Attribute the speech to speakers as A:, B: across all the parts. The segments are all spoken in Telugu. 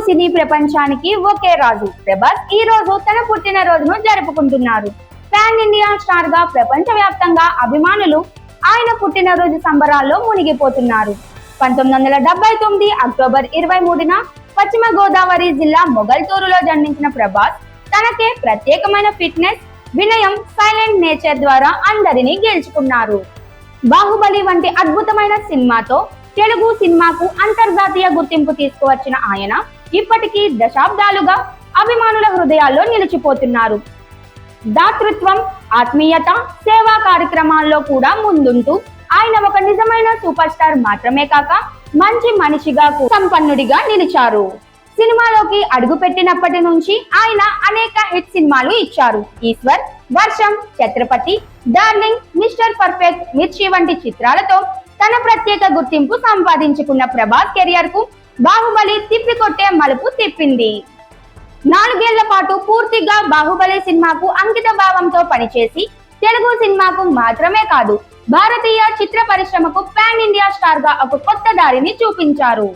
A: సినీ ప్రపంచానికి ఒకే రాజు ప్రభాస్ ఈ రోజు తన పుట్టినరోజును జరుపుకుంటున్నారు. పాన్ ఇండియా స్టార్ గా ప్రపంచవ్యాప్తంగా అభిమానులు ఆయన పుట్టినరోజు సంబరాల్లో మునిగిపోతున్నారు. 1979 అక్టోబర్ 23న పశ్చిమ గోదావరి జిల్లా మొగల్తూరులో జన్మించిన ప్రభాస్ తనకే ప్రత్యేకమైన ఫిట్నెస్, వినయం, సైలెంట్ నేచర్ ద్వారా అందరినీ గెలుచుకున్నారు. బాహుబలి వంటి అద్భుతమైన సినిమాతో తెలుగు సినిమాకు అంతర్జాతీయ గుర్తింపు తీసుకువచ్చిన ఆయన ఇప్పటికీ దశాబ్దాలుగా అభిమానుల హృదయాల్లో నిలిచిపోతున్నారు. దాతృత్వం, ఆత్మీయత, సేవా కార్యక్రమాల్లో కూడా ముందుంటూ ఆయన ఒక నిజమైన సూపర్ స్టార్ మాత్రమే కాక మంచి మనిషిగా సంపన్నుడిగా నిలిచారు. సినిమాలోకి అడుగుపెట్టినప్పటి నుంచి ఆయన అనేక హిట్ సినిమాలు ఇచ్చారు. ఈశ్వర్, వర్షం, ఛత్రపతి, డార్లింగ్, మిస్టర్ పర్ఫెక్ట్, మిర్చి వంటి చిత్రాలతో తన ప్రత్యేక గుర్తింపు సంపాదించుకున్న ప్రభాస్ కెరియర్ కు బాహుబలి తిప్పికొట్టే మలుపు తిప్పింది. 4 ఏళ్ల పాటు పూర్తిగా బాహుబలి సినిమాకు అంకిత భావంతో పనిచేసి తెలుగు సినిమాకు మాత్రమే కాదు భారతీయ చిత్ర పరిశ్రమకు పాన్ ఇండియా స్టార్ గా ఒక కొత్త దారిని చూపించారు.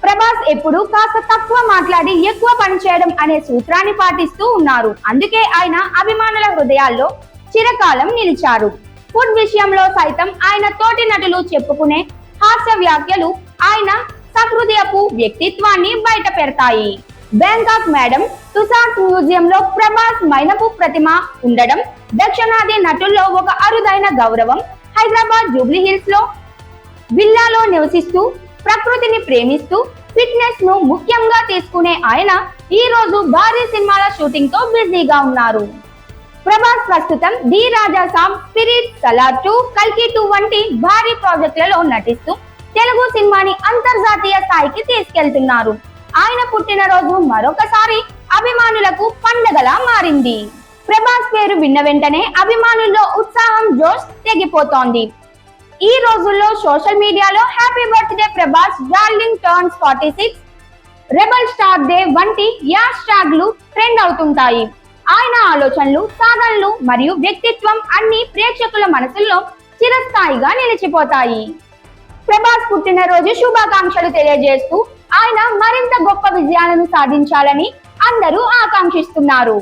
A: ప్రభాస్ ఎప్పుడు కాస్త తక్కువ మాట్లాడి ఎక్కువ పనిచేయడం అనే సూత్రాన్ని పాటిస్తూ ఉన్నారు. అందుకే ఆయన అభిమానుల హృదయాల్లో చిరకాలం నిలిచారు. ఫుడ్ విషయంలో సైతం ఆయన తోటి నటులు చెప్పుకునే హాస్య వ్యాఖ్యలు ఆయన సహృదయపు వ్యక్తిత్వాన్ని బయట పెడతాయి. బ్యాంకాక్ మేడం తుసాడ్స్ మ్యూజియం లో ప్రభాస్ మైనపు ప్రతిమ ఉండడం దక్షిణాది నటుల్లో ఒక అరుదైన గౌరవం. హైదరాబాద్ జూబ్లీ హిల్స్ లో విల్లాలో నివసిస్తూ ప్రకృతిని ప్రేమిస్తూ ఫిట్నెస్ ను ముఖ్యంగా తీసుకునే ఆయన ఈ రోజు భారీ సినిమాల షూటింగ్ తో బిజీగా ఉన్నారు. ప్రభాస్ ప్రస్తుతం the Raja Saab, spirit, Salaar 2, కల్కి 2 వంటి భారీ ప్రాజెక్టులలో నటిస్తూ తెలుగు సినిమాని అంతర్జాతీయ స్థాయికి తీసుకెళ్తున్నారు. ఆయన పుట్టినరోజు మరొకసారి అభిమానులకు పండగలా మారింది. ప్రభాస్ పేరు విన్న వెంటనే అభిమానుల్లో ఉత్సాహం, జోష్ తెగిపోతోంది. ఈ రోజుల్లో సోషల్ మీడియాలో happy birthday Prabhas, darling turns 46, rebel star day వంటి యాష్ ట్యాగ్లు ట్రెండ్ అవుతుంటాయి. ఆయన ఆలోచనలు, సాధనలు మరియు వ్యక్తిత్వం అన్ని ప్రేక్షకుల మనసుల్లో చిరస్థాయిగా నిలిచిపోతాయి. ప్రభాస్ పుట్టినరోజు శుభాకాంక్షలు తెలియజేస్తూ ఆయన మరింత గొప్ప విజయాలను సాధించాలని అందరూ ఆకాంక్షిస్తున్నారు.